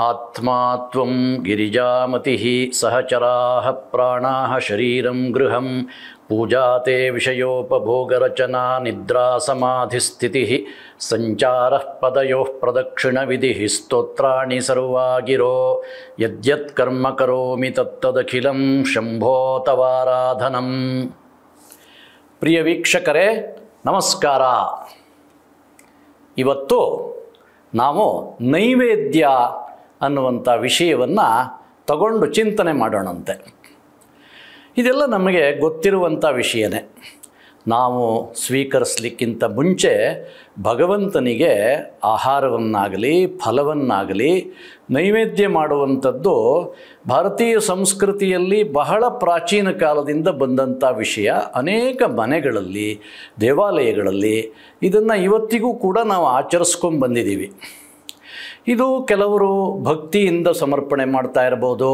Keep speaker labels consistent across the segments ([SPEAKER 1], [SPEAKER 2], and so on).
[SPEAKER 1] ಆತ್ಮಾ ತ್ವಂ ಗಿರಿಜಾಮತಿಃ ಸಹಚರಾಃ ಪ್ರಾಣಾಃ ಶರೀರಂ ಗೃಹಂ ಪೂಜಾತೆ ವಿಷಯೋಪಭೋಗರಚನಾ ನಿದ್ರಾ ಸಮಾಧಿಸ್ಥಿತಿಃ ಸಂಚಾರಃ ಪದಯೋಃ ಪ್ರದಕ್ಷಿಣವಿಧಿಃ ಸ್ತೋತ್ರಾಣಿ ಸರ್ವಾಗಿರೋ ಯದ್ಯತ್ ಕರ್ಮ ಕರೋಮಿ ತತ್ತದಖಿಲಂ ಶಂಭೋ ತವಾರಾಧನಂ. ಪ್ರಿಯ ವೀಕ್ಷಕರೇ ನಮಸ್ಕಾರ. ಇವತ್ತು ನಾವು ನೈವೇದ್ಯ ಅನ್ನುವಂಥ ವಿಷಯವನ್ನು ತಗೊಂಡು ಚಿಂತನೆ ಮಾಡೋಣಂತೆ. ಇದೆಲ್ಲ ನಮಗೆ ಗೊತ್ತಿರುವಂಥ ವಿಷಯನೇ. ನಾವು ಸ್ವೀಕರಿಸಲಿಕ್ಕಿಂತ ಮುಂಚೆ ಭಗವಂತನಿಗೆ ಆಹಾರವನ್ನಾಗಲಿ ಫಲವನ್ನಾಗಲಿ ನೈವೇದ್ಯ ಮಾಡುವಂಥದ್ದು ಭಾರತೀಯ ಸಂಸ್ಕೃತಿಯಲ್ಲಿ ಬಹಳ ಪ್ರಾಚೀನ ಕಾಲದಿಂದ ಬಂದಂಥ ವಿಷಯ. ಅನೇಕ ಮನೆಗಳಲ್ಲಿ ದೇವಾಲಯಗಳಲ್ಲಿ ಇದನ್ನು ಇವತ್ತಿಗೂ ಕೂಡ ನಾವು ಆಚರಿಸ್ಕೊಂಡು ಬಂದಿದ್ದೀವಿ. ಇದು ಕೆಲವರು ಭಕ್ತಿಯಿಂದ ಸಮರ್ಪಣೆ ಮಾಡ್ತಾ ಇರ್ಬೋದು,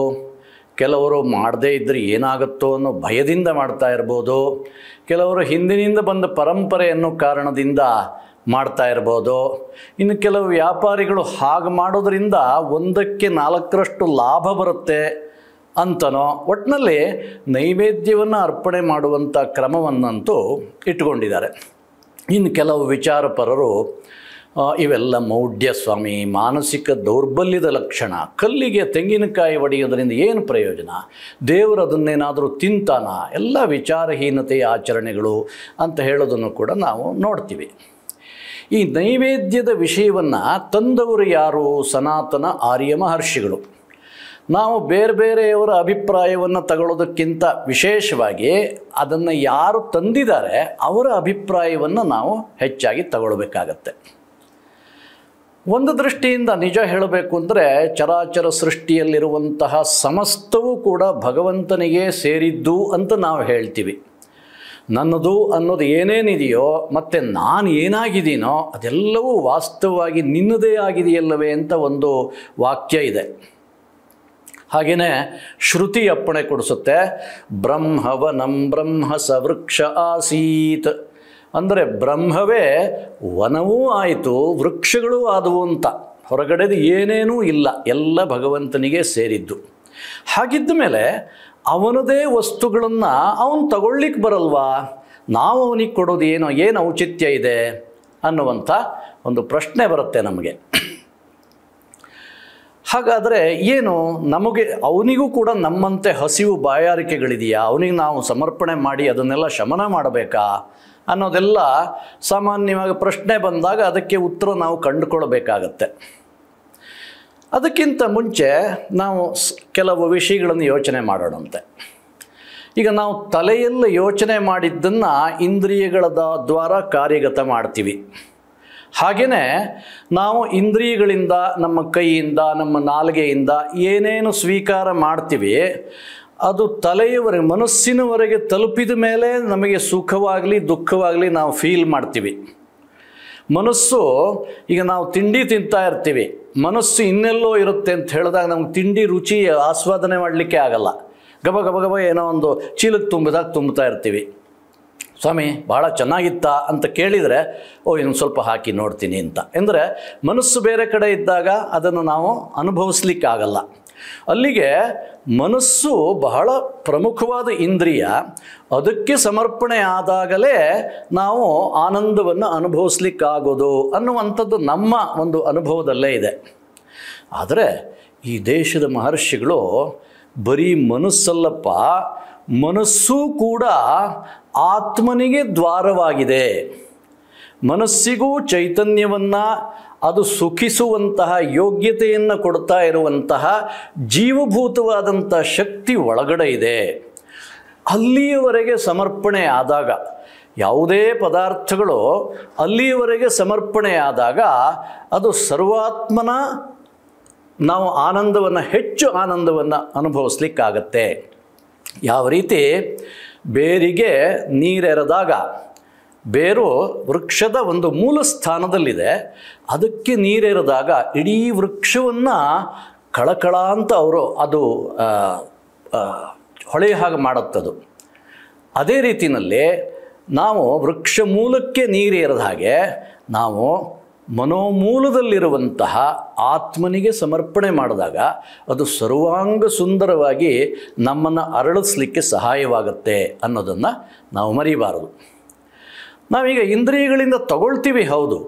[SPEAKER 1] ಕೆಲವರು ಮಾಡದೇ ಇದ್ದರೆ ಏನಾಗುತ್ತೋ ಅನ್ನೋ ಭಯದಿಂದ ಮಾಡ್ತಾ ಇರ್ಬೋದು, ಕೆಲವರು ಹಿಂದಿನಿಂದ ಬಂದ ಪರಂಪರೆ ಅನ್ನೋ ಕಾರಣದಿಂದ ಮಾಡ್ತಾ ಇರ್ಬೋದು, ಇನ್ನು ಕೆಲವು ವ್ಯಾಪಾರಿಗಳು ಹಾಗೆ ಮಾಡೋದ್ರಿಂದ 1ಕ್ಕೆ 4ರಷ್ಟು ಲಾಭ ಬರುತ್ತೆ ಅಂತನೋ ಒಟ್ಟಿನಲ್ಲಿ ನೈವೇದ್ಯವನ್ನು ಅರ್ಪಣೆ ಮಾಡುವಂಥ ಕ್ರಮವನ್ನಂತೂ ಇಟ್ಕೊಂಡಿದ್ದಾರೆ. ಇನ್ನು ಕೆಲವು ವಿಚಾರಪರರು ಇವೆಲ್ಲ ಮೌಢ್ಯ ಸ್ವಾಮಿ, ಮಾನಸಿಕ ದೌರ್ಬಲ್ಯದ ಲಕ್ಷಣ, ಕಲ್ಲಿಗೆ ತೆಂಗಿನಕಾಯಿ ಒಡೆಯೋದ್ರಿಂದ ಏನು ಪ್ರಯೋಜನ, ದೇವರು ಅದನ್ನೇನಾದರೂ ತಿಂತಾನ, ಎಲ್ಲ ವಿಚಾರಹೀನತೆಯ ಆಚರಣೆಗಳು ಅಂತ ಹೇಳೋದನ್ನು ಕೂಡ ನಾವು ನೋಡ್ತೀವಿ. ಈ ನೈವೇದ್ಯದ ವಿಷಯವನ್ನು ತಂದವರು ಯಾರು? ಸನಾತನ ಆರ್ಯ ಮಹರ್ಷಿಗಳು. ನಾವು ಬೇರೆ ಬೇರೆಯವರ ಅಭಿಪ್ರಾಯವನ್ನು ತಗೊಳ್ಳೋದಕ್ಕಿಂತ ವಿಶೇಷವಾಗಿ ಅದನ್ನು ಯಾರು ತಂದಿದ್ದಾರೆ ಅವರ ಅಭಿಪ್ರಾಯವನ್ನು ನಾವು ಹೆಚ್ಚಾಗಿ ತಗೊಳ್ಬೇಕಾಗತ್ತೆ. ಒಂದು ದೃಷ್ಟಿಯಿಂದ ನಿಜ ಹೇಳಬೇಕು ಅಂದರೆ ಚರಾಚರ ಸೃಷ್ಟಿಯಲ್ಲಿರುವಂತಹ ಸಮಸ್ತವೂ ಕೂಡ ಭಗವಂತನಿಗೆ ಸೇರಿದ್ದು ಅಂತ ನಾವು ಹೇಳ್ತೀವಿ. ನನ್ನದು ಅನ್ನೋದು ಏನೇನಿದೆಯೋ ಮತ್ತು ನಾನು ಏನಾಗಿದ್ದೀನೋ ಅದೆಲ್ಲವೂ ವಾಸ್ತವವಾಗಿ ನಿನ್ನದೇ ಆಗಿದೆಯಲ್ಲವೇ ಅಂತ ಒಂದು ವಾಕ್ಯ ಇದೆ. ಹಾಗೆಯೇ ಶ್ರುತಿ ಅಪ್ಪಣೆ ಕೊಡಿಸುತ್ತೆ, ಬ್ರಹ್ಮವನಂ ಬ್ರಹ್ಮ ಸವೃಕ್ಷ ಆಸೀತ್. ಅಂದರೆ ಬ್ರಹ್ಮವೇ ವನವೂ ಆಯಿತು, ವೃಕ್ಷಗಳೂ ಆದವು ಅಂತ. ಹೊರಗಡೆದು ಏನೇನೂ ಇಲ್ಲ, ಎಲ್ಲ ಭಗವಂತನಿಗೆ ಸೇರಿದ್ದು. ಹಾಗಿದ್ದ ಮೇಲೆ ಅವನದೇ ವಸ್ತುಗಳನ್ನು ಅವನು ತಗೊಳ್ಳಿಕ್ಕೆ ಬರಲ್ವಾ? ನಾವು ಅವನಿಗೆ ಕೊಡೋದು ಏನು ಔಚಿತ್ಯ ಇದೆ ಅನ್ನುವಂಥ ಒಂದು ಪ್ರಶ್ನೆ ಬರುತ್ತೆ ನಮಗೆ. ಹಾಗಾದರೆ ಏನು ನಮಗೆ ಅವನಿಗೂ ಕೂಡ ನಮ್ಮಂತೆ ಹಸಿವು ಬಾಯಾರಿಕೆಗಳಿದೆಯಾ? ಅವನಿಗೆ ನಾವು ಸಮರ್ಪಣೆ ಮಾಡಿ ಅದನ್ನೆಲ್ಲ ಶಮನ ಮಾಡಬೇಕಾ ಅನ್ನೋದೆಲ್ಲ ಸಾಮಾನ್ಯವಾಗಿ ಪ್ರಶ್ನೆ ಬಂದಾಗ ಅದಕ್ಕೆ ಉತ್ತರ ನಾವು ಕಂಡುಕೊಳ್ಳಬೇಕಾಗತ್ತೆ. ಅದಕ್ಕಿಂತ ಮುಂಚೆ ನಾವು ಕೆಲವು ವಿಷಯಗಳನ್ನು ಯೋಚನೆ ಮಾಡೋಣಂತೆ. ಈಗ ನಾವು ತಲೆಯಲ್ಲಿ ಯೋಚನೆ ಮಾಡಿದ್ದನ್ನು ಇಂದ್ರಿಯಗಳ ದ್ವಾರ ಕಾರ್ಯಗತ ಮಾಡ್ತೀವಿ. ಹಾಗೆಯೇ ನಾವು ಇಂದ್ರಿಯಗಳಿಂದ, ನಮ್ಮ ಕೈಯಿಂದ, ನಮ್ಮ ನಾಲಿಗೆಯಿಂದ ಏನೇನು ಸ್ವೀಕಾರ ಮಾಡ್ತೀವಿ ಅದು ತಲೆಯವರೆಗೆ, ಮನಸ್ಸಿನವರೆಗೆ ತಲುಪಿದ ಮೇಲೆ ನಮಗೆ ಸುಖವಾಗಲಿ ದುಃಖವಾಗಲಿ ನಾವು ಫೀಲ್ ಮಾಡ್ತೀವಿ. ಮನಸ್ಸು, ಈಗ ನಾವು ತಿಂಡಿ ತಿಂತಾ ಇರ್ತೀವಿ, ಮನಸ್ಸು ಇನ್ನೆಲ್ಲೋ ಇರುತ್ತೆ ಅಂತ ಹೇಳಿದಾಗ ನಮ್ಗೆ ತಿಂಡಿ ರುಚಿ ಆಸ್ವಾದನೆ ಮಾಡಲಿಕ್ಕೆ ಆಗಲ್ಲ. ಗಬ ಗಬ ಗಬ ಏನೋ ಒಂದು ಚೀಲಕ್ಕೆ ತುಂಬ್ತಾ ಇರ್ತೀವಿ. ಸ್ವಾಮಿ ಭಾಳ ಚೆನ್ನಾಗಿತ್ತಾ ಅಂತ ಕೇಳಿದರೆ ಇನ್ನೊಂದು ಸ್ವಲ್ಪ ಹಾಕಿ ನೋಡ್ತೀನಿ ಅಂತ. ಅಂದರೆ ಮನಸ್ಸು ಬೇರೆ ಕಡೆ ಇದ್ದಾಗ ಅದನ್ನು ನಾವು ಅನುಭವಿಸ್ಲಿಕ್ಕಾಗಲ್ಲ. ಅಲ್ಲಿಗೆ ಮನಸ್ಸು ಬಹಳ ಪ್ರಮುಖವಾದ ಇಂದ್ರಿಯ. ಅದಕ್ಕೆ ಸಮರ್ಪಣೆ ಆದಾಗಲೇ ನಾವು ಆನಂದವನ್ನು ಅನುಭವಿಸ್ಲಿಕ್ಕಾಗೋದು ಅನ್ನುವಂಥದ್ದು ನಮ್ಮ ಒಂದು ಅನುಭವದಲ್ಲೇ ಇದೆ. ಆದರೆ ಈ ದೇಶದ ಮಹರ್ಷಿಗಳು ಬರೀ ಮನಸ್ಸಲ್ಲಪ್ಪ, ಮನಸ್ಸೂ ಕೂಡ ಆತ್ಮನಿಗೆ ದ್ವಾರವಾಗಿದೆ. ಮನಸ್ಸಿಗೂ ಚೈತನ್ಯವನ್ನು, ಅದು ಸುಖಿಸುವಂತಹ ಯೋಗ್ಯತೆಯನ್ನು ಕೊಡ್ತಾ ಇರುವಂತಹ ಜೀವಭೂತವಾದಂಥ ಶಕ್ತಿ ಒಳಗಡೆ ಇದೆ. ಅಲ್ಲಿಯವರೆಗೆ ಸಮರ್ಪಣೆ ಆದಾಗ, ಯಾವುದೇ ಪದಾರ್ಥಗಳು ಅಲ್ಲಿಯವರೆಗೆ ಸಮರ್ಪಣೆ ಆದಾಗ ಅದು ಸರ್ವಾತ್ಮನ ನಾವು ಆನಂದವನ್ನು, ಹೆಚ್ಚು ಆನಂದವನ್ನು ಅನುಭವಿಸ್ಲಿಕ್ಕಾಗತ್ತೆ. ಯಾವ ರೀತಿ ಬೇರಿಗೆ ನೀರೆರೆದಾಗ, ಬೇರು ವೃಕ್ಷದ ಒಂದು ಮೂಲ ಸ್ಥಾನದಲ್ಲಿದೆ, ಅದಕ್ಕೆ ನೀರೆರೆದಾಗ ಇಡೀ ವೃಕ್ಷವನ್ನು ಕಳಕಳ ಅಂತ ಅದು ಹೊಳೆಯ ಹಾಗೆ ಮಾಡುತ್ತದು. ಅದೇ ರೀತಿಯಲ್ಲಿ ನಾವು ವೃಕ್ಷ ಮೂಲಕ್ಕೆ ನೀರು ಏರದ ಹಾಗೆ ನಾವು ಮನೋಮೂಲದಲ್ಲಿರುವಂತಹ ಆತ್ಮನಿಗೆ ಸಮರ್ಪಣೆ ಮಾಡಿದಾಗ ಅದು ಸರ್ವಾಂಗ ಸುಂದರವಾಗಿ ನಮ್ಮನ್ನು ಅರಳಿಸ್ಲಿಕ್ಕೆ ಸಹಾಯವಾಗುತ್ತೆ ಅನ್ನೋದನ್ನು ನಾವು ಮರಿಬಾರದು. ನಾವೀಗ ಇಂದ್ರಿಯಗಳಿಂದ ತಗೊಳ್ತೀವಿ, ಹೌದು.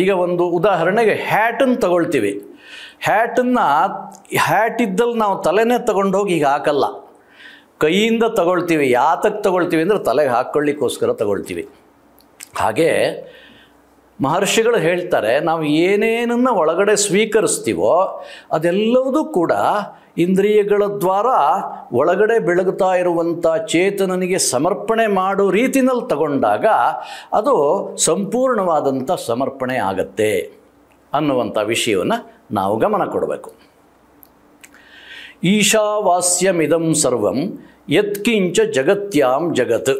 [SPEAKER 1] ಈಗ ಒಂದು ಉದಾಹರಣೆಗೆ ಹ್ಯಾಟನ್ನು ತಗೊಳ್ತೀವಿ. ಹ್ಯಾಟ್ ಇದ್ದಲ್ಲಿ ನಾವು ತಲೆನೇ ತಗೊಂಡೋಗಿ ಈಗ ಹಾಕಲ್ಲ, ಕೈಯಿಂದ ತಗೊಳ್ತೀವಿ. ಯಾತಕ್ಕೆ ತಗೊಳ್ತೀವಿ ಅಂದರೆ ತಲೆಗೆ ಹಾಕ್ಕೊಳ್ಳಿಕ್ಕೋಸ್ಕರ ತಗೊಳ್ತೀವಿ. ಹಾಗೆ ಮಹರ್ಷಿಗಳು ಹೇಳ್ತಾರೆ, ನಾವು ಏನೇನನ್ನು ಒಳಗಡೆ ಸ್ವೀಕರಿಸ್ತೀವೋ ಅದೆಲ್ಲವೂ ಕೂಡ ಇಂದ್ರಿಯಗಳ ದ್ವಾರ ಒಳಗಡೆ ಬೆಳಗುತ್ತಾ ಇರುವಂಥ ಚೇತನನಿಗೆ ಸಮರ್ಪಣೆ ಮಾಡೋ ರೀತಿನಲ್ಲಿ ತಗೊಂಡಾಗ ಅದು ಸಂಪೂರ್ಣವಾದಂಥ ಸಮರ್ಪಣೆ ಆಗತ್ತೆ ಅನ್ನುವಂಥ ವಿಷಯವನ್ನು ನಾವು ಗಮನ ಕೊಡಬೇಕು. ಈಶಾವಾಸ್ಯಮಿದಂ ಸರ್ವಂ ಯತ್ಕಿಂಚ ಜಗತ್ಯಾಂ ಜಗತ್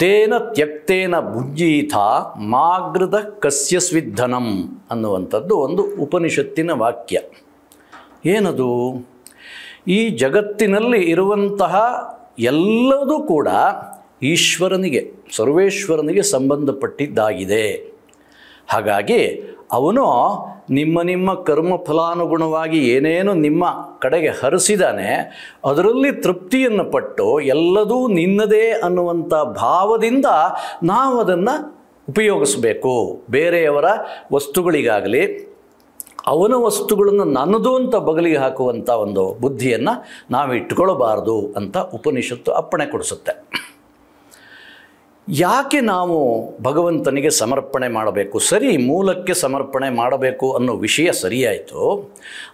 [SPEAKER 1] ತೇನ ತ್ಯಕ್ತೇನ ಭುಜ್ಯೀಥ ಮಾಗೃತ ಕಸ್ಯ ಸ್ವಿಧನಂ ಅನ್ನುವಂಥದ್ದು ಒಂದು ಉಪನಿಷತ್ತಿನ ವಾಕ್ಯ. ಏನದು? ಈ ಜಗತ್ತಿನಲ್ಲಿ ಇರುವಂತಹ ಎಲ್ಲದೂ ಕೂಡ ಈಶ್ವರನಿಗೆ, ಸರ್ವೇಶ್ವರನಿಗೆ ಸಂಬಂಧಪಟ್ಟಿದ್ದಾಗಿದೆ. ಹಾಗಾಗಿ ಅವನು ನಿಮ್ಮ ಕರ್ಮ ಫಲಾನುಗುಣವಾಗಿ ಏನೇನು ನಿಮ್ಮ ಕಡೆಗೆ ಹರಿಸಿದಾನೆ ಅದರಲ್ಲಿ ತೃಪ್ತಿಯನ್ನು ಪಟ್ಟು ಎಲ್ಲದೂ ನಿನ್ನದೇ ಅನ್ನುವಂಥ ಭಾವದಿಂದ ನಾವು ಅದನ್ನು ಉಪಯೋಗಿಸಬೇಕು. ಬೇರೆಯವರ ವಸ್ತುಗಳಿಗಾಗಲಿ ಅವನ ವಸ್ತುಗಳನ್ನು ನನ್ನದು ಅಂತ ಬಗಲಿಗೆ ಹಾಕುವಂಥ ಒಂದು ಬುದ್ಧಿಯನ್ನು ನಾವು ಇಟ್ಕೊಳ್ಳಬಾರ್ದು ಅಂತ ಉಪನಿಷತ್ತು ಅಪ್ಪಣೆ ಕೊಡಿಸುತ್ತೆ. ಯಾಕೆ ನಾವು ಭಗವಂತನಿಗೆ ಸಮರ್ಪಣೆ ಮಾಡಬೇಕು? ಸರಿ, ಮೂಲಕ್ಕೆ ಸಮರ್ಪಣೆ ಮಾಡಬೇಕು ಅನ್ನೋ ವಿಷಯ ಸರಿಯಾಯಿತು,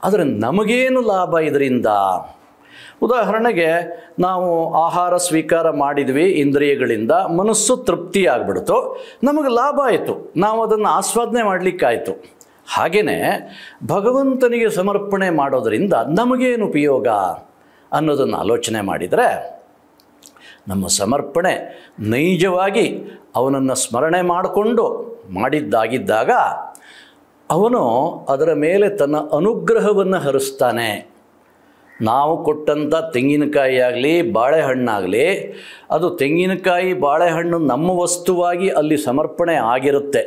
[SPEAKER 1] ಆದರೆ ನಮಗೇನು ಲಾಭ ಇದರಿಂದ? ಉದಾಹರಣೆಗೆ ನಾವು ಆಹಾರ ಸ್ವೀಕಾರ ಮಾಡಿದ್ವಿ ಇಂದ್ರಿಯಗಳಿಂದ, ಮನಸ್ಸು ತೃಪ್ತಿಯಾಗ್ಬಿಡ್ತು, ನಮಗೆ ಲಾಭ ಆಯಿತು, ನಾವು ಅದನ್ನು ಆಸ್ವಾದನೆ ಮಾಡಲಿಕ್ಕಾಯಿತು. ಹಾಗೆಯೇ ಭಗವಂತನಿಗೆ ಸಮರ್ಪಣೆ ಮಾಡೋದರಿಂದ ನಮಗೇನು ಉಪಯೋಗ ಅನ್ನೋದನ್ನು ಆಲೋಚನೆ ಮಾಡಿದರೆ, ನಮ್ಮ ಸಮರ್ಪಣೆ ನೈಜವಾಗಿ ಅವನನ್ನು ಸ್ಮರಣೆ ಮಾಡಿಕೊಂಡು ಮಾಡಿದ್ದಾಗಿದ್ದಾಗ ಅವನು ಅದರ ಮೇಲೆ ತನ್ನ ಅನುಗ್ರಹವನ್ನು ಹರಿಸ್ತಾನೆ. ನಾವು ಕೊಟ್ಟಂಥ ತೆಂಗಿನಕಾಯಿ ಆಗಲಿ ಬಾಳೆಹಣ್ಣಾಗಲಿ, ಅದು ತೆಂಗಿನಕಾಯಿ ಬಾಳೆಹಣ್ಣು ನಮ್ಮ ವಸ್ತುವಾಗಿ ಅಲ್ಲಿ ಸಮರ್ಪಣೆ ಆಗಿರುತ್ತೆ.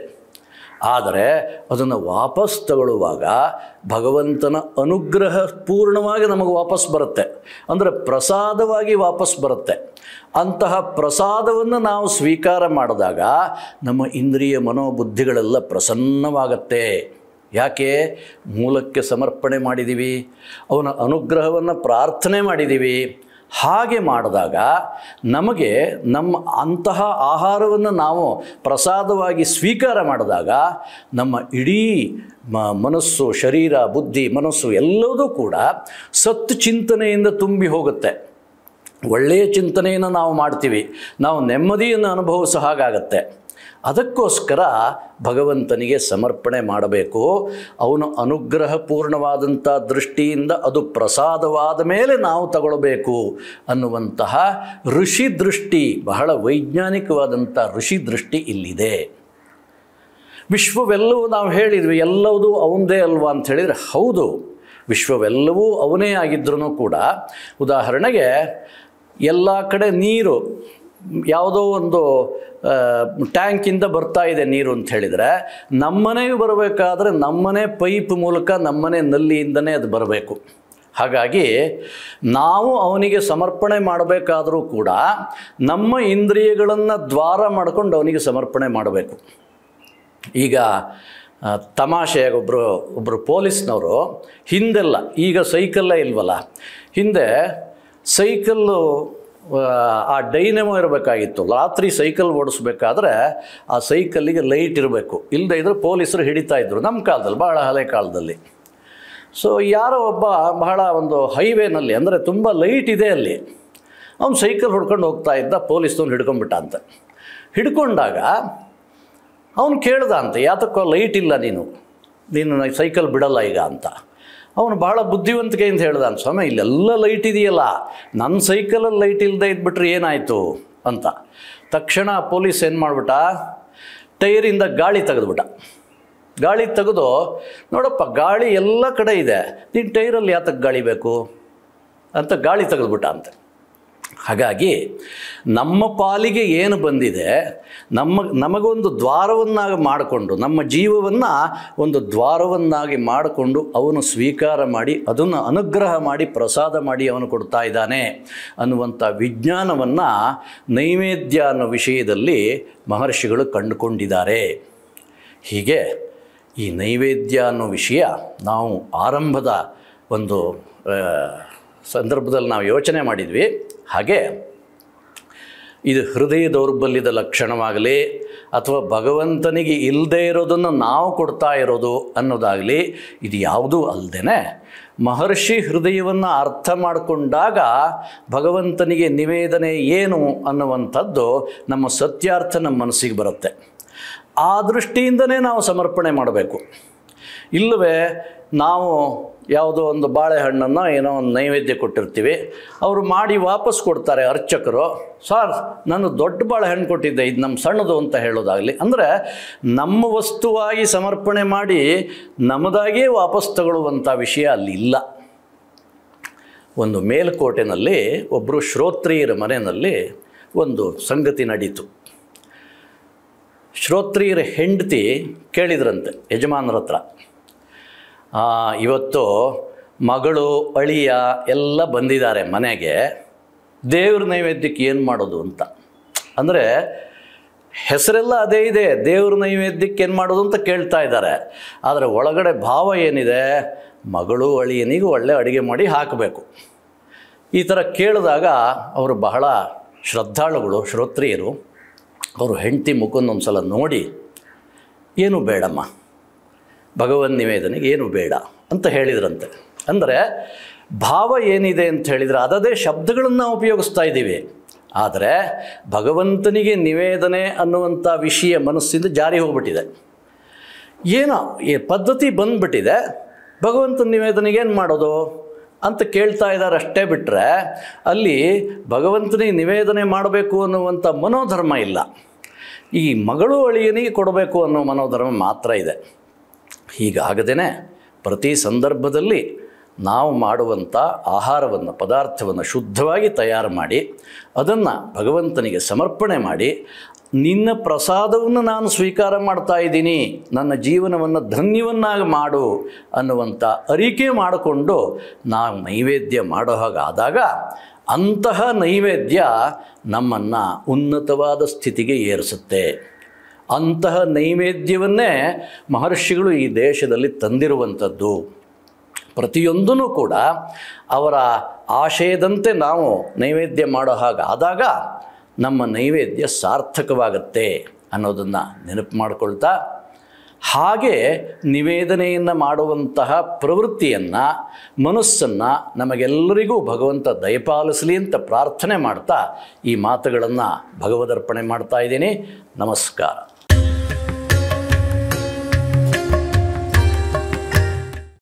[SPEAKER 1] ಆದರೆ ಅದನ್ನು ವಾಪಸ್ ತಗೊಳ್ಳುವಾಗ ಭಗವಂತನ ಅನುಗ್ರಹ ಪೂರ್ಣವಾಗಿ ನಮಗೆ ವಾಪಸ್ ಬರುತ್ತೆ, ಅಂದರೆ ಪ್ರಸಾದವಾಗಿ ವಾಪಸ್ ಬರುತ್ತೆ. ಅಂತಹ ಪ್ರಸಾದವನ್ನು ನಾವು ಸ್ವೀಕಾರ ಮಾಡಿದಾಗ ನಮ್ಮ ಇಂದ್ರಿಯ ಮನೋಬುದ್ಧಿಗಳೆಲ್ಲ ಪ್ರಸನ್ನವಾಗತ್ತೆ. ಯಾಕೆ? ಮೂಲಕ್ಕೆ ಸಮರ್ಪಣೆ ಮಾಡಿದ್ದೀವಿ, ಅವನ ಅನುಗ್ರಹವನ್ನು ಪ್ರಾರ್ಥನೆ ಮಾಡಿದ್ದೀವಿ. ಹಾಗೆ ಮಾಡಿದಾಗ ನಮಗೆ ನಮ್ಮ ಅಂತಹ ಆಹಾರವನ್ನು ನಾವು ಪ್ರಸಾದವಾಗಿ ಸ್ವೀಕಾರ ಮಾಡಿದಾಗ ನಮ್ಮ ಇಡೀ ಮನಸ್ಸು, ಶರೀರ, ಬುದ್ಧಿ, ಮನಸ್ಸು ಎಲ್ಲವೂ ಕೂಡ ಸತ್ ಚಿಂತನೆಯಿಂದ ತುಂಬಿ ಹೋಗುತ್ತೆ. ಒಳ್ಳೆಯ ಚಿಂತನೆಯನ್ನು ನಾವು ಮಾಡ್ತೀವಿ, ನಾವು ನೆಮ್ಮದಿಯನ್ನು ಅನುಭವಿಸೋ ಹಾಗಾಗತ್ತೆ. ಅದಕ್ಕೋಸ್ಕರ ಭಗವಂತನಿಗೆ ಸಮರ್ಪಣೆ ಮಾಡಬೇಕು. ಅವನು ಅನುಗ್ರಹಪೂರ್ಣವಾದಂಥ ದೃಷ್ಟಿಯಿಂದ ಅದು ಪ್ರಸಾದವಾದ ಮೇಲೆ ನಾವು ತಗೊಳ್ಬೇಕು ಅನ್ನುವಂತಹ ಋಷಿ ದೃಷ್ಟಿ, ಬಹಳ ವೈಜ್ಞಾನಿಕವಾದಂಥ ಋಷಿ ದೃಷ್ಟಿ ಇಲ್ಲಿದೆ. ವಿಶ್ವವೆಲ್ಲವೂ ನಾವು ಹೇಳಿದ್ವಿ ಎಲ್ಲವೂ ಅವನದೇ ಅಲ್ವಾ ಅಂತ ಹೇಳಿದರೆ, ಹೌದು, ವಿಶ್ವವೆಲ್ಲವೂ ಅವನೇ ಆಗಿದ್ರೂ ಕೂಡ ಉದಾಹರಣೆಗೆ ಎಲ್ಲ ಕಡೆ ನೀರು ಯಾವುದೋ ಒಂದು ಟ್ಯಾಂಕಿಂದ ಬರ್ತಾ ಇದೆ ನೀರು ಅಂತ ಹೇಳಿದರೆ, ನಮ್ಮನೆಗೆ ಬರಬೇಕಾದ್ರೆ ನಮ್ಮನೆ ಪೈಪ್ ಮೂಲಕ ನಮ್ಮನೆ ನಲ್ಲಿಯಿಂದನೇ ಅದು ಬರಬೇಕು. ಹಾಗಾಗಿ ನಾವು ಅವನಿಗೆ ಸಮರ್ಪಣೆ ಮಾಡಬೇಕಾದರೂ ಕೂಡ ನಮ್ಮ ಇಂದ್ರಿಯಗಳನ್ನು ದ್ವಾರ ಮಾಡಿಕೊಂಡು ಅವನಿಗೆ ಸಮರ್ಪಣೆ ಮಾಡಬೇಕು. ಈಗ ತಮಾಷೆಯಾಗಿ ಒಬ್ಬರು ಪೊಲೀಸ್ನವರು ಹಿಂದೆಲ್ಲ, ಈಗ ಸೈಕಲ್ಲೇ ಇಲ್ವಲ್ಲ, ಹಿಂದೆ ಸೈಕಲ್ಲು ಆ ಡೈನಮೋ ಇರಬೇಕಾಗಿತ್ತು. ರಾತ್ರಿ ಸೈಕಲ್ ಓಡಿಸ್ಬೇಕಾದ್ರೆ ಆ ಸೈಕಲ್ಲಿಗೆ ಲೈಟ್ ಇರಬೇಕು, ಇಲ್ಲದೇ ಇದ್ದರೆ ಪೊಲೀಸರು ಹಿಡಿತಾಯಿದ್ರು ನಮ್ಮ ಕಾಲದಲ್ಲಿ, ಭಾಳ ಹಳೆ ಕಾಲದಲ್ಲಿ. ಸೊ ಯಾರೋ ಒಬ್ಬ ಬಹಳ ಒಂದು ಹೈವೇನಲ್ಲಿ, ಅಂದರೆ ತುಂಬ ಲೈಟ್ ಇದೆ ಅಲ್ಲಿ, ಅವನು ಸೈಕಲ್ ಹೊಡ್ಕೊಂಡು ಹೋಗ್ತಾ ಇದ್ದ, ಪೊಲೀಸ್ನವ್ನು ಹಿಡ್ಕೊಂಡ್ಬಿಟ್ಟ ಅಂತ. ಹಿಡ್ಕೊಂಡಾಗ ಅವನು ಕೇಳ್ದ ಅಂತ, ಯಾತಕ್ಕೋ ಲೈಟ್ ಇಲ್ಲ, ನೀನು ಸೈಕಲ್ ಬಿಡಲ್ಲ ಈಗ ಅಂತ. ಅವನು ಬಹಳ ಬುದ್ಧಿವಂತಿಕೆಯಿಂದ ಹೇಳ್ದ ಅಂತ, ಸ್ವಾಮಿ ಇಲ್ಲೆಲ್ಲ ಲೈಟ್ ಇದೆಯಲ್ಲ, ನನ್ನ ಸೈಕಲಲ್ಲಿ ಲೈಟ್ ಇಲ್ಲದೆ ಇದ್ಬಿಟ್ರೆ ಏನಾಯಿತು ಅಂತ. ತಕ್ಷಣ ಪೊಲೀಸ್ ಏನು ಮಾಡಿಬಿಟ್ಟ, ಟೈರಿಂದ ಗಾಳಿ ತೆಗೆದುಬಿಟ್ಟ. ಗಾಳಿ ತೆಗೆದು, ನೋಡಪ್ಪ ಗಾಳಿ ಎಲ್ಲ ಕಡೆ ಇದೆ, ನೀನು ಟೈರಲ್ಲಿ ಯಾತಕ್ಕೆ ಗಾಳಿ ಬೇಕು ಅಂತ ಗಾಳಿ ತೆಗೆದುಬಿಟ್ಟ ಅಂತೆ. ಹಾಗಾಗಿ ನಮ್ಮ ಪಾಲಿಗೆ ಏನು ಬಂದಿದೆ ನಮಗೊಂದು ದ್ವಾರವನ್ನಾಗಿ ಮಾಡಿಕೊಂಡು, ನಮ್ಮ ಜೀವವನ್ನು ಒಂದು ದ್ವಾರವನ್ನಾಗಿ ಮಾಡಿಕೊಂಡು ಅವನು ಸ್ವೀಕಾರ ಮಾಡಿ ಅದನ್ನು ಅನುಗ್ರಹ ಮಾಡಿ ಪ್ರಸಾದ ಮಾಡಿ ಅವನು ಕೊಡ್ತಾ ಇದ್ದಾನೆ ಅನ್ನುವಂಥ ವಿಜ್ಞಾನವನ್ನು ನೈವೇದ್ಯ ಅನ್ನೋ ವಿಷಯದಲ್ಲಿ ಮಹರ್ಷಿಗಳು ಕಂಡುಕೊಂಡಿದ್ದಾರೆ. ಹೀಗೆ ಈ ನೈವೇದ್ಯ ಅನ್ನೋ ವಿಷಯ ನಾವು ಆರಂಭದ ಒಂದು ಸಂದರ್ಭದಲ್ಲಿ ನಾವು ಯೋಚನೆ ಮಾಡಿದ್ವಿ. ಹಾಗೆ ಇದು ಹೃದಯ ದೌರ್ಬಲ್ಯದ ಲಕ್ಷಣವಾಗಲಿ ಅಥವಾ ಭಗವಂತನಿಗೆ ಇಲ್ಲದೇ ಇರೋದನ್ನು ನಾವು ಕೊಡ್ತಾ ಇರೋದು ಅನ್ನೋದಾಗಲಿ ಇದು ಯಾವುದೂ ಅಲ್ಲದೇ ಮಹರ್ಷಿ ಹೃದಯವನ್ನು ಅರ್ಥ ಮಾಡಿಕೊಂಡಾಗ ಭಗವಂತನಿಗೆ ನಿವೇದನೆ ಏನು ಅನ್ನುವಂಥದ್ದು ನಮ್ಮ ಸತ್ಯಾರ್ಥ ನಮ್ಮ ಮನಸ್ಸಿಗೆ ಬರುತ್ತೆ. ಆ ದೃಷ್ಟಿಯಿಂದನೇ ನಾವು ಸಮರ್ಪಣೆ ಮಾಡಬೇಕು. ಇಲ್ಲವೇ ನಾವು ಯಾವುದೋ ಒಂದು ಬಾಳೆಹಣ್ಣನ್ನು ಏನೋ ಒಂದು ನೈವೇದ್ಯ ಕೊಟ್ಟಿರ್ತೀವಿ, ಅವರು ಮಾಡಿ ವಾಪಸ್ ಕೊಡ್ತಾರೆ ಅರ್ಚಕರು, ಸರ್ ನಾನು ದೊಡ್ಡ ಬಾಳೆಹಣ್ಣು ಕೊಟ್ಟಿದ್ದೆ, ಇದು ನಮ್ಮ ಸಣ್ಣದು ಅಂತ ಹೇಳೋದಾಗಲಿ. ಅಂದರೆ ನಮ್ಮ ವಸ್ತುವಾಗಿ ಸಮರ್ಪಣೆ ಮಾಡಿ ನಮ್ಮದಾಗಿಯೇ ವಾಪಸ್ ತಗೊಳ್ಳುವಂಥ ವಿಷಯ ಅಲ್ಲಿ ಇಲ್ಲ. ಒಂದು ಮೇಲುಕೋಟೆನಲ್ಲಿ ಒಬ್ಬರು ಶ್ರೋತ್ರಿಯರ ಮನೆಯಲ್ಲಿ ಒಂದು ಸಂಗತಿ ನಡೀತು. ಶ್ರೋತ್ರಿಯರ ಹೆಂಡತಿ ಕೇಳಿದ್ರಂತೆ ಯಜಮಾನರ ಹತ್ರ, ಇವತ್ತು ಮಗಳು ಅಳಿಯ ಎಲ್ಲ ಬಂದಿದ್ದಾರೆ ಮನೆಗೆ, ದೇವ್ರ ನೈವೇದ್ಯಕ್ಕೆ ಏನು ಮಾಡೋದು ಅಂತ. ಅಂದರೆ ಹೆಸರೆಲ್ಲ ಅದೇ ಇದೆ, ದೇವ್ರ ನೈವೇದ್ಯಕ್ಕೆ ಏನು ಮಾಡೋದು ಅಂತ ಕೇಳ್ತಾ ಇದ್ದಾರೆ. ಆದರೆ ಒಳಗಡೆ ಭಾವ ಏನಿದೆ, ಮಗಳು ಅಳಿಯನಿಗೆ ಒಳ್ಳೆ ಅಡುಗೆ ಮಾಡಿ ಹಾಕಬೇಕು. ಈ ಥರ ಕೇಳಿದಾಗ ಅವರು ಬಹಳ ಶ್ರದ್ಧಾಳುಗಳು ಶ್ರೋತ್ರಿಯರು. ಅವರು ಹೆಂಡತಿ ಮುಖಂದೊಂದು ಸಲ ನೋಡಿ, ಏನು ಬೇಡಮ್ಮ, ಭಗವನ್ ನಿವೇದನೆಗೆ ಏನು ಬೇಡ ಅಂತ ಹೇಳಿದ್ರಂತೆ. ಅಂದರೆ ಭಾವ ಏನಿದೆ ಅಂತ ಹೇಳಿದರೆ ಅದದೇ ಶಬ್ದಗಳನ್ನು ಉಪಯೋಗಿಸ್ತಾ ಇದ್ದೀವಿ, ಆದರೆ ಭಗವಂತನಿಗೆ ನಿವೇದನೆ ಅನ್ನುವಂಥ ವಿಷಯ ಮನಸ್ಸಿಂದ ಜಾರಿ ಹೋಗ್ಬಿಟ್ಟಿದೆ. ಏನೋ ಈ ಪದ್ಧತಿ ಬಂದುಬಿಟ್ಟಿದೆ, ಭಗವಂತನ ನಿವೇದನೆಗೆ ಏನು ಮಾಡೋದು ಅಂತ ಕೇಳ್ತಾ ಇದ್ದಾರೆ ಅಷ್ಟೇ. ಬಿಟ್ಟರೆ ಅಲ್ಲಿ ಭಗವಂತನಿಗೆ ನಿವೇದನೆ ಮಾಡಬೇಕು ಅನ್ನುವಂಥ ಮನೋಧರ್ಮ ಇಲ್ಲ. ಈ ಮಗಳು ಅಳಿಯನಿಗೆ ಕೊಡಬೇಕು ಅನ್ನೋ ಮನೋಧರ್ಮ ಮಾತ್ರ ಇದೆ. ಹೀಗಾಗದೇ ಪ್ರತಿ ಸಂದರ್ಭದಲ್ಲಿ ನಾವು ಮಾಡುವಂಥ ಆಹಾರವನ್ನು ಪದಾರ್ಥವನ್ನು ಶುದ್ಧವಾಗಿ ತಯಾರು ಮಾಡಿ ಅದನ್ನು ಭಗವಂತನಿಗೆ ಸಮರ್ಪಣೆ ಮಾಡಿ, ನಿನ್ನ ಪ್ರಸಾದವನ್ನು ನಾನು ಸ್ವೀಕಾರ ಮಾಡ್ತಾ ಇದ್ದೀನಿ, ನನ್ನ ಜೀವನವನ್ನು ಧನ್ಯವನ್ನಾಗಿ ಮಾಡು ಅನ್ನುವಂಥ ಅರಿಕೆ ಮಾಡಿಕೊಂಡು ನಾವು ನೈವೇದ್ಯ ಮಾಡೋ ಹಾಗಾದಾಗ ಅಂತಹ ನೈವೇದ್ಯ ನಮ್ಮನ್ನು ಉನ್ನತವಾದ ಸ್ಥಿತಿಗೆ ಏರಿಸುತ್ತೆ. ಅಂತಹ ನೈವೇದ್ಯವನ್ನೇ ಮಹರ್ಷಿಗಳು ಈ ದೇಶದಲ್ಲಿ ತಂದಿರುವಂಥದ್ದು. ಪ್ರತಿಯೊಂದೂ ಕೂಡ ಅವರ ಆಶಯದಂತೆ ನಾವು ನೈವೇದ್ಯ ಮಾಡೋ ಹಾಗಾದಾಗ ನಮ್ಮ ನೈವೇದ್ಯ ಸಾರ್ಥಕವಾಗತ್ತೆ ಅನ್ನೋದನ್ನು ನೆನಪು ಮಾಡಿಕೊಳ್ತಾ, ಹಾಗೆ ನಿವೇದನೆಯನ್ನು ಮಾಡುವಂತಹ ಪ್ರವೃತ್ತಿಯನ್ನು ಮನಸ್ಸನ್ನು ನಮಗೆಲ್ಲರಿಗೂ ಭಗವಂತ ದಯಪಾಲಿಸಲಿ ಅಂತ ಪ್ರಾರ್ಥನೆ ಮಾಡ್ತಾ ಈ ಮಾತುಗಳನ್ನು ಭಗವದರ್ಪಣೆ ಮಾಡ್ತಾ ಇದ್ದೀನಿ. ನಮಸ್ಕಾರ.